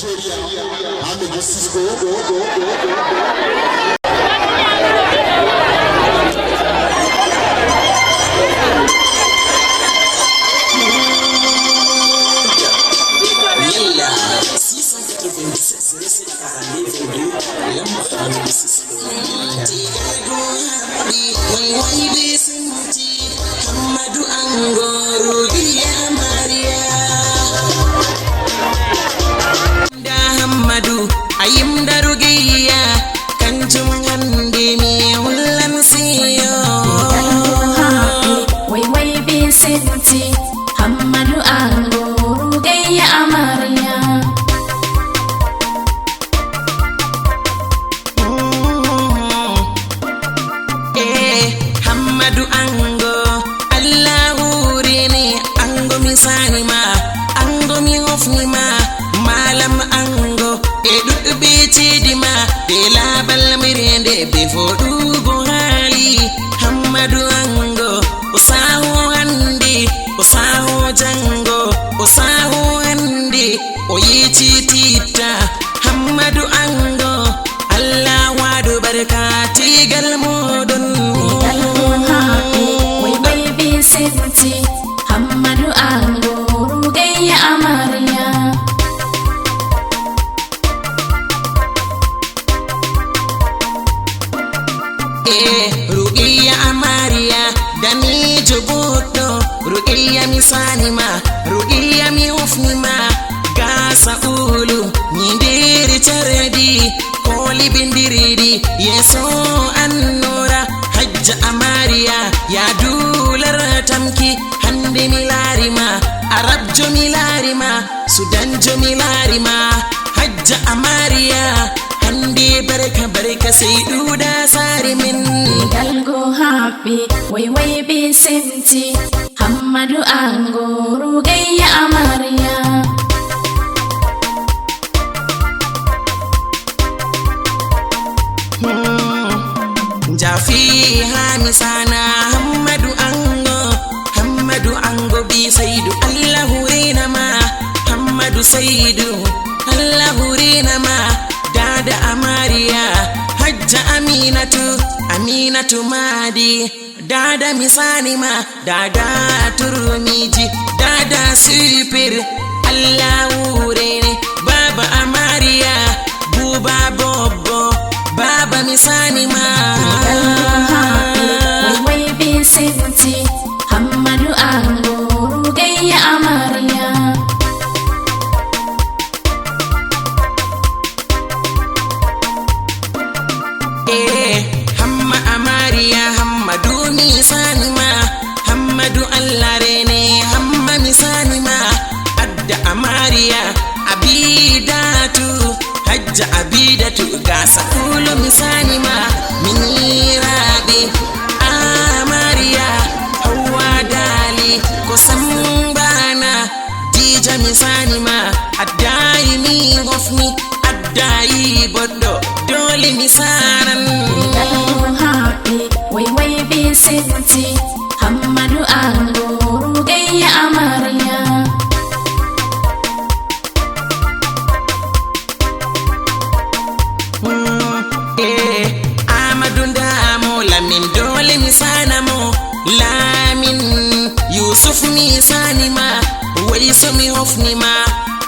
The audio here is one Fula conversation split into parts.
Nigeria, I'm the Cisco. Ayim darugiya kanjum hande mi hullan siyo wai bisinti Hammadu Ango rugayya amarya Hammadu Ango Allahu rini Ango misani ma Ango mi hofni ma malam Ango be chidima be labal mirende be fodugo hali Hammadu Ango usaho handi usaho jango usaho handi o yici tita Hammadu Ango Allah wadu barakati gal modon wai bisinti Hammadu Ango rugayya amarya Ruqiyya amariya dani jubuto Ruqiyya misani ma Ruqiyya mi hofni ma gasa ulu nyindiri charedi koli bindiridi yeso annura hajja amariya ya dular tamki hande milarima arabjo milarima sudanjo milarima hajja amariya hande barka sai duda sari min galgo happy wai bisinti Hammadu Ango rugayya amarya jafi hamisana Hammadu Ango bi saidu Allahu rina ma Hammadu saidu Allahu rina ma dada amariya hajja aminatu madi dada misani ma dada turmiji dada super Allahu rene baba amariya buba bobo baba misani ma wai bisinti Hammadu Ango rugayya amarya hamma amariya Hammadu misani ma Hammadu Allah rene hamma misani ma adda amariya abidatu hajja abidatu gasa kulu misani ma minirabe amariya hawa dali kusambana dija misani ma addai mi hofni addai boddo dole misanan wai bisinti Hammadu Ango rugayya amarya Amadu Ndamo lamin dole misana mo lamin Yusuf misani ma waiso mi hofni ma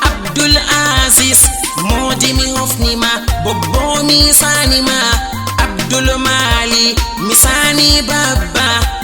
Abdul Aziz Modi mi hofni ma Bobo misani ma Abdul Mali misani baba